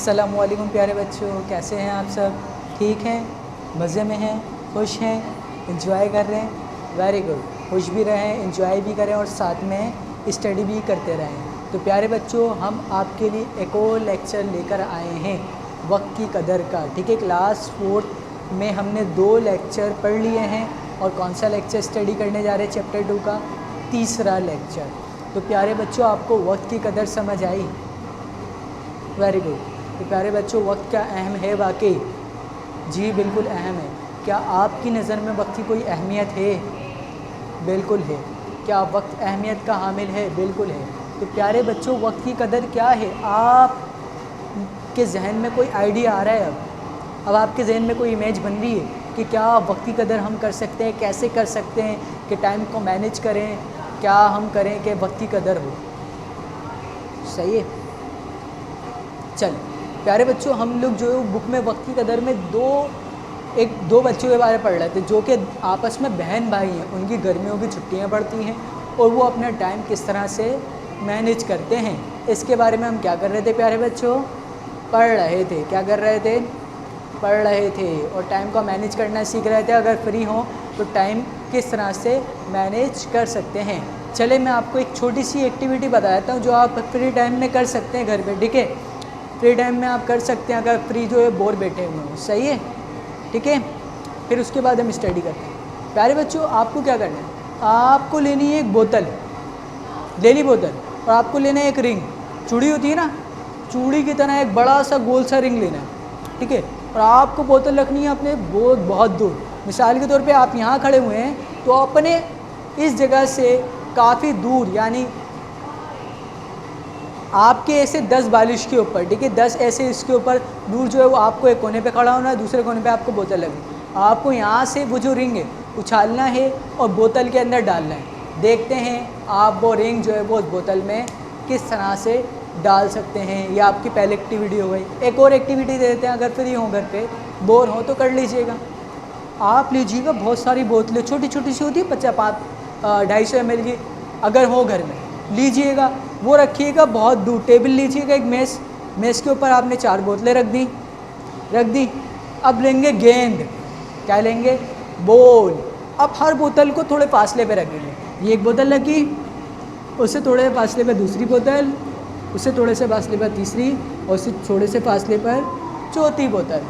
अस्सलामुअलैकुम प्यारे बच्चों, कैसे हैं आप सब? ठीक हैं, मज़े में हैं, खुश हैं, इंजॉय कर रहे हैं? Very good. खुश भी रहें, इंजॉय भी करें और साथ में स्टडी भी करते रहें। तो प्यारे बच्चों, हम आपके लिए एक और लेक्चर लेकर आए हैं वक्त की कदर का। ठीक है, क्लास 4 में हमने 2 लेक्चर पढ़ लिए हैं और कौन सा लेक्चर स्टडी करने जा रहे हैं? चैप्टर 2 का तीसरा लेक्चर। तो प्यारे बच्चों, आपको वक्त की कदर समझ आई? Very good. तो प्यारे बच्चों, वक्त क्या अहम है वाकई? जी बिल्कुल अहम है। क्या आपकी नज़र में वक्त की कोई अहमियत है? बिल्कुल है। क्या वक्त अहमियत का हामिल है? बिल्कुल है। तो प्यारे बच्चों, वक्त की कदर क्या है? आप के जहन में कोई आइडिया आ रहा है? अब आपके जहन में कोई इमेज बन रही है कि क्या वक्त की कदर हम कर सकते हैं, कैसे कर सकते हैं कि टाइम को मैनेज करें, क्या हम करें कि वक्त की कदर हो? सही है। चल प्यारे बच्चों, हम लोग जो बुक में वक्त की कदर में दो बच्चों के बारे में पढ़ रहे थे जो कि आपस में बहन भाई हैं। उनकी गर्मियों की छुट्टियां पड़ती हैं और वो अपना टाइम किस तरह से मैनेज करते हैं, इसके बारे में हम क्या कर रहे थे प्यारे बच्चों? पढ़ रहे थे। क्या कर रहे थे? पढ़ रहे थे और टाइम को मैनेज करना सीख रहे थे। अगर फ्री हो तो टाइम किस तरह से मैनेज कर सकते हैं। चले मैं आपको एक छोटी सी एक्टिविटी बताता हूँ जो आप फ्री टाइम में कर सकते हैं घर पे। ठीक है, फ्री टाइम में आप कर सकते हैं अगर फ्री जो है बोर बैठे हुए हो। सही है, ठीक है। फिर उसके बाद हम स्टडी करते हैं। प्यारे बच्चों, आपको क्या करना है? आपको लेनी है एक बोतल, ले ली बोतल, और आपको लेना है एक रिंग। चूड़ी होती है ना, चूड़ी की तरह एक बड़ा सा गोल सा रिंग लेना है। ठीक है, और आपको बोतल रखनी है अपने बहुत दूर। मिसाल के तौर पे आप यहाँ खड़े हुए हैं तो अपने इस जगह से काफ़ी दूर, यानी आपके ऐसे 10 बालिश के ऊपर, ठीक है, 10 ऐसे इसके ऊपर दूर जो है वो आपको एक कोने पे खड़ा होना है, दूसरे कोने पे आपको बोतल लगनी। आपको यहाँ से वो जो रिंग है उछालना है और बोतल के अंदर डालना है। देखते हैं आप वो रिंग जो है वो उस बोतल में किस तरह से डाल सकते हैं। ये आपकी पहली एक्टिविटी हो गई। एक और एक्टिविटी दे देते हैं, अगर फ्री हो घर पर बोर हो तो कर लीजिएगा। आप लीजिएगा बहुत सारी बोतलें, छोटी छोटी सी होती है 250 ml की, अगर हो घर में लीजिएगा। वो रखिएगा बहुत दूर। टेबल लीजिएगा एक मेज़ के ऊपर आपने 4 बोतलें रख दी। अब लेंगे गेंद। क्या लेंगे? बॉल। अब हर बोतल को थोड़े फासले पे रखेंगे। ये एक बोतल रखी, उससे थोड़े फासले पर दूसरी बोतल, उससे थोड़े से फासले पर तीसरी, और उससे थोड़े से फासले पर चौथी बोतल।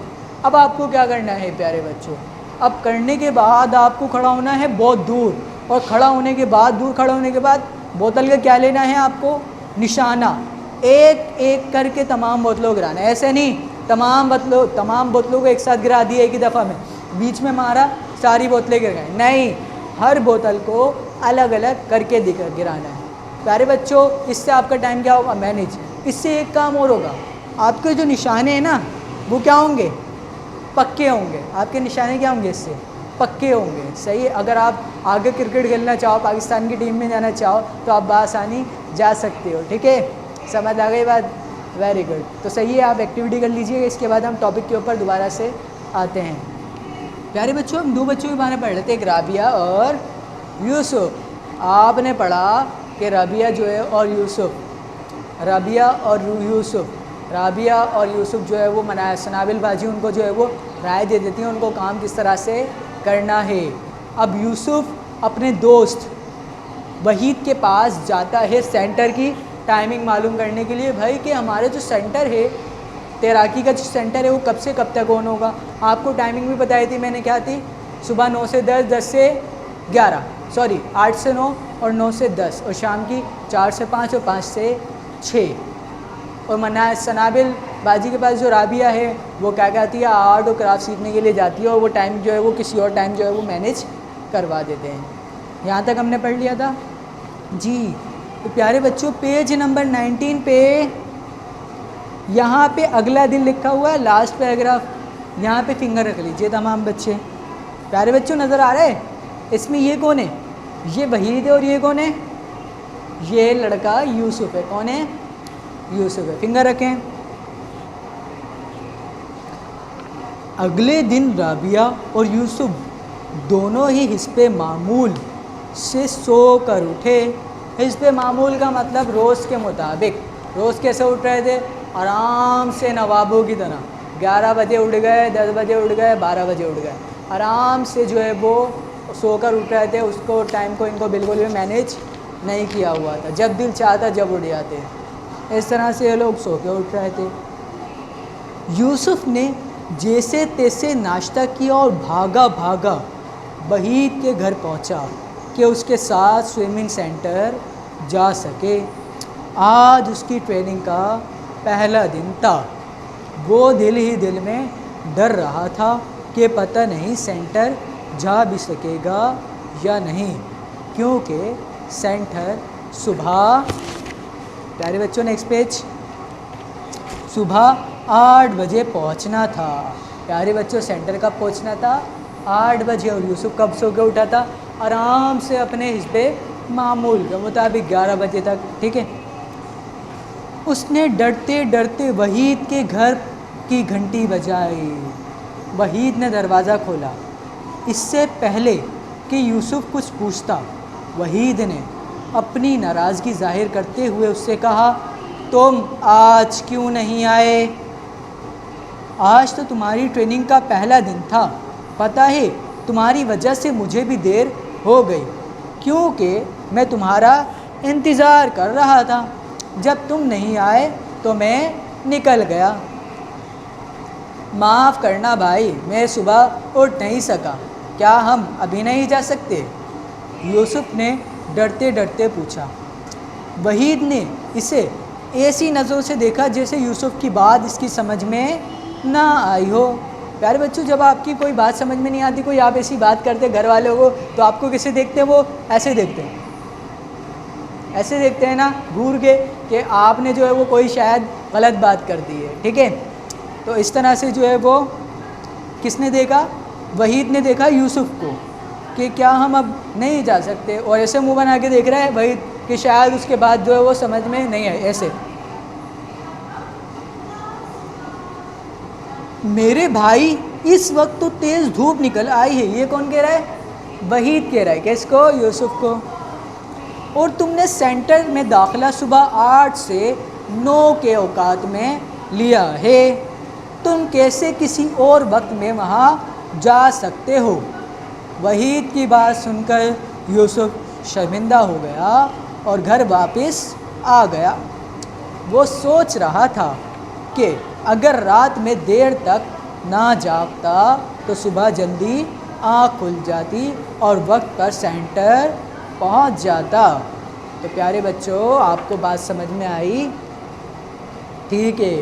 अब आपको क्या करना है प्यारे बच्चों? अब करने के बाद आपको खड़ा होना है बहुत दूर, और खड़ा होने के बाद बोतल का क्या लेना है आपको? निशाना। एक एक करके तमाम बोतलों को गिराना है। ऐसे नहीं तमाम बोतलों को एक साथ गिरा दिया एक ही दफ़ा में, बीच में मारा सारी बोतलें गिर गई। नहीं, हर बोतल को अलग अलग करके गिराना है प्यारे बच्चों। इससे आपका टाइम क्या होगा? मैनेज। इससे एक काम और होगा, आपके जो निशाने हैं ना वो क्या होंगे? पक्के होंगे। आपके निशाने क्या होंगे? इससे पक्के होंगे। सही है। अगर आप आगे क्रिकेट खेलना चाहो, पाकिस्तान की टीम में जाना चाहो तो आप बआसानी जा सकते हो। ठीक है, समझ आ गई बात? Very good. तो सही है, आप एक्टिविटी कर लीजिएगा। इसके बाद हम टॉपिक के ऊपर दोबारा से आते हैं। प्यारे बच्चों, हम 2 बच्चों के बारे में पढ़ लेते हैं, एक राबिया और यूसुफ। आपने पढ़ा कि राबिया जो है और राबिया और यूसुफ जो है वो सनाबिल बाजी उनको जो है वो राय दे देती हैं उनको काम किस तरह से करना है। अब यूसुफ अपने दोस्त वहीद के पास जाता है सेंटर की टाइमिंग मालूम करने के लिए। भाई कि हमारे जो सेंटर है, तैराकी का जो सेंटर है वो कब से कब तक ऑन होगा? आपको टाइमिंग भी बताई थी मैंने, क्या थी? सुबह 9 से 10, 10 से 11, 8 से 9 और 9 से 10, और शाम की 4 से 5 और 5 से 6। और सनाबिल बाजी के पास जो राबिया है वो क्या कहती है? आर्ट और क्राफ्ट सीखने के लिए जाती है, और वो टाइम जो है वो किसी और टाइम जो है वो मैनेज करवा देते हैं। यहाँ तक हमने पढ़ लिया था जी। तो प्यारे बच्चों, पेज नंबर 19 पे यहाँ पे अगला दिन लिखा हुआ है, लास्ट पैराग्राफ। यहाँ पे फिंगर रख लीजिए तमाम बच्चे। प्यारे बच्चों, नज़र आ रहा है? इसमें ये कौन है? ये वहीद है, और ये कौन है? ये लड़का यूसुफ है। कौन है? यूसुफ है। फिंगर रखें। अगले दिन राबिया और यूसुफ दोनों ही हिस्बे मामूल से सो कर उठे। हिस्बे मामूल का मतलब रोज़ के मुताबिक। रोज़ कैसे उठ रहे थे? आराम से नवाबों की तरह 11 बजे उठ गए, 10 बजे उठ गए, 12 बजे उठ गए, आराम से जो है वो सोकर उठ रहे थे। उसको टाइम को इनको बिल्कुल भी मैनेज नहीं किया हुआ था, जब दिल चाहता जब उठ जाते। इस तरह से ये लोग सो के उठ रहे थे। यूसुफ ने जैसे तैसे नाश्ता किया और भागा भागा वहीद के घर पहुंचा कि उसके साथ स्विमिंग सेंटर जा सके। आज उसकी ट्रेनिंग का पहला दिन था। वो दिल ही दिल में डर रहा था कि पता नहीं सेंटर जा भी सकेगा या नहीं, क्योंकि सेंटर सुबह, प्यारे बच्चों नेक्स्ट पेज, सुबह 8 बजे पहुंचना था। प्यारे बच्चों सेंटर कब पहुंचना था? 8 बजे। और यूसुफ कब सो के उठा था? आराम से अपने हिस्से मामूल के मुताबिक 11 बजे तक, ठीक है। उसने डरते डरते वहीद के घर की घंटी बजाई। वहीद ने दरवाज़ा खोला। इससे पहले कि यूसुफ कुछ पूछता, वहीद ने अपनी नाराज़गी जाहिर करते हुए उससे कहा, तुम आज क्यों नहीं आए? आज तो तुम्हारी ट्रेनिंग का पहला दिन था। पता है तुम्हारी वजह से मुझे भी देर हो गई, क्योंकि मैं तुम्हारा इंतज़ार कर रहा था। जब तुम नहीं आए तो मैं निकल गया। माफ़ करना भाई, मैं सुबह उठ नहीं सका। क्या हम अभी नहीं जा सकते? यूसुफ ने डरते डरते पूछा। वहीद ने इसे ऐसी नज़रों से देखा जैसे यूसुफ की बात इसकी समझ में ना आई हो। प्यारे बच्चों, जब आपकी कोई बात समझ में नहीं आती, कोई आप ऐसी बात करते घर वालों को, तो आपको कैसे देखते हैं? वो ऐसे देखते हैं, ऐसे देखते हैं ना, घूर के, कि आपने जो है वो कोई शायद गलत बात कर दी है, ठीक है। तो इस तरह से जो है वो किसने देखा? वहीद ने देखा यूसुफ को कि क्या हम अब नहीं जा सकते, और ऐसे मुंह बना के देख रहा है वहीद कि शायद उसके बाद जो है वो समझ में नहीं आए। ऐसे, मेरे भाई इस वक्त तो तेज़ धूप निकल आई है। ये कौन कह रहा है? वहीद कह रहा है। किसको? यूसुफ को। और तुमने सेंटर में दाखिला सुबह 8 से 9 के औकात में लिया है। तुम कैसे किसी और वक्त में वहाँ जा सकते हो? वहीद की बात सुनकर यूसुफ शर्मिंदा हो गया और घर वापस आ गया। वो सोच रहा था कि अगर रात में देर तक ना जागता तो सुबह जल्दी आँख खुल जाती और वक्त पर सेंटर पहुंच जाता। तो प्यारे बच्चों, आपको बात समझ में आई? ठीक है।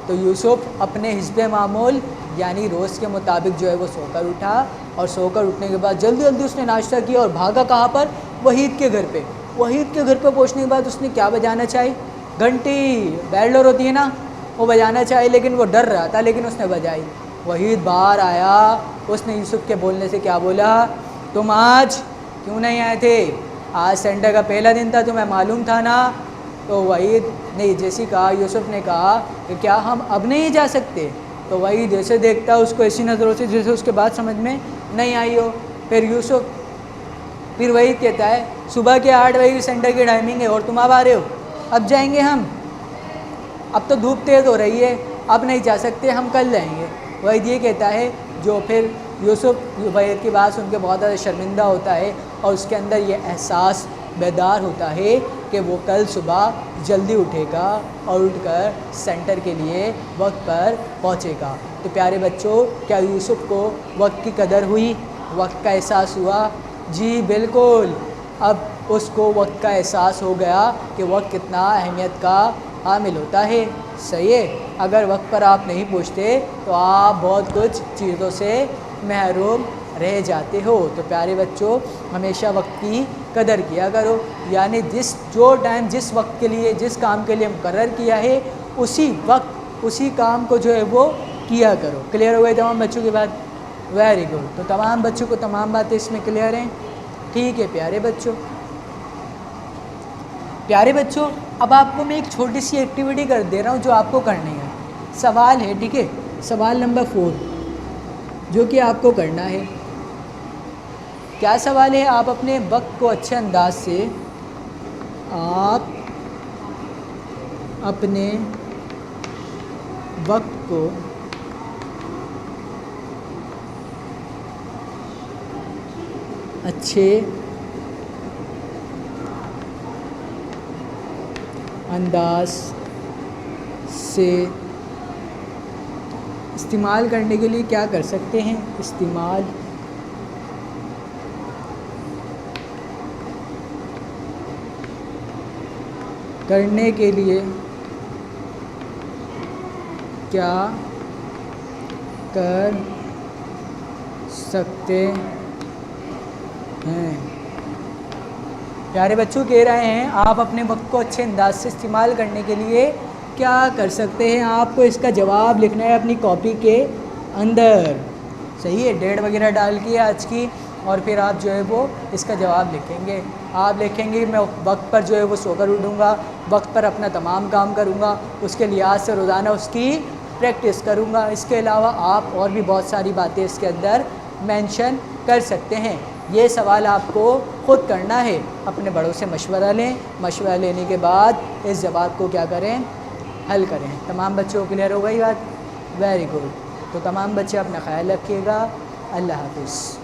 तो यूसुफ अपने हिस्बे मामूल यानी रोज़ के मुताबिक जो है वो सोकर उठा, और सोकर उठने के बाद जल्दी जल्दी उसने नाश्ता किया और भागा कहाँ पर? वहीद के घर पे। वहीद के घर पे पहुँचने के बाद उसने क्या बजाना चाहिए? घंटी, बेल डोर होती है ना, वो बजाना चाहिए, लेकिन वो डर रहा था, लेकिन उसने बजाई। वहीद बाहर आया, उसने यूसुफ के बोलने से क्या बोला? तुम आज क्यों नहीं आए थे? आज सेंटर का पहला दिन था, तुम्हें मालूम था ना? तो वहीद ने जैसे कहा, यूसुफ ने कहा कि क्या हम अब नहीं जा सकते? तो वहीद जैसे देखता उसको ऐसी नज़रों से जैसे उसके बात समझ में नहीं आई हो। फिर वहीद कहता है, सुबह के 8 बजे सेंटर की टाइमिंग है और तुम अब आ रहे हो? अब जाएंगे हम, अब तो धूप तेज़ हो रही है, अब नहीं जा सकते, हम कल जाएंगे। वहीद ये कहता है, जो फिर यूसुफ वहीद की बात सुन के बहुत ज़्यादा शर्मिंदा होता है और उसके अंदर ये एहसास बेदार होता है कि वो कल सुबह जल्दी उठेगा और उठकर सेंटर के लिए वक्त पर पहुंचेगा। तो प्यारे बच्चों, क्या यूसुफ को वक्त की कदर हुई? वक्त का एहसास हुआ? जी बिल्कुल। अब उसको वक्त का एहसास हो गया कि वक्त कितना अहमियत का हामिल होता है। सही है। अगर वक्त पर आप नहीं पहुँचते तो आप बहुत कुछ चीज़ों से महरूम रह जाते हो। तो प्यारे बच्चों, हमेशा वक्त की कदर किया करो, यानी जो टाइम जिस वक्त के लिए, जिस काम के लिए मुकर्रर किया है, उसी वक्त उसी काम को जो है वो किया करो। क्लियर हो गए तमाम बच्चों की बात? Very good. तो तमाम बच्चों को तमाम बातें इसमें क्लियर हैं? ठीक है प्यारे बच्चों। प्यारे बच्चों, अब आपको मैं एक छोटी सी एक्टिविटी कर दे रहा हूँ जो आपको करनी है। सवाल है, ठीक है, सवाल नंबर 4 जो कि आपको करना है। क्या सवाल है? आप अपने वक्त को अच्छे अंदाज से, आप अपने वक्त को अच्छे अंदाज से इस्तेमाल करने के लिए क्या कर सकते हैं? इस्तेमाल करने के लिए क्या कर सकते हैं? प्यारे बच्चों, कह रहे हैं आप अपने वक्त को अच्छे अंदाज से इस्तेमाल करने के लिए क्या कर सकते हैं? आपको इसका जवाब लिखना है अपनी कॉपी के अंदर। सही है, डेट वगैरह डाल के आज की, और फिर आप जो है वो इसका जवाब लिखेंगे। आप लिखेंगे मैं वक्त पर जो है वो सोकर उठूँगा, वक्त पर अपना तमाम काम करूँगा, उसके लिहाज से रोज़ाना उसकी प्रैक्टिस करूँगा। इसके अलावा आप और भी बहुत सारी बातें इसके अंदर मेंशन कर सकते हैं। ये सवाल आपको ख़ुद करना है, अपने बड़ों से मशवरा लें, मशवरा लेने के बाद इस जवाब को क्या करें, हल करें। तमाम बच्चों को क्लियर हो गई बात? Very good. तो तमाम बच्चे अपना ख्याल रखिएगा। अल्लाह हाफ़िज़।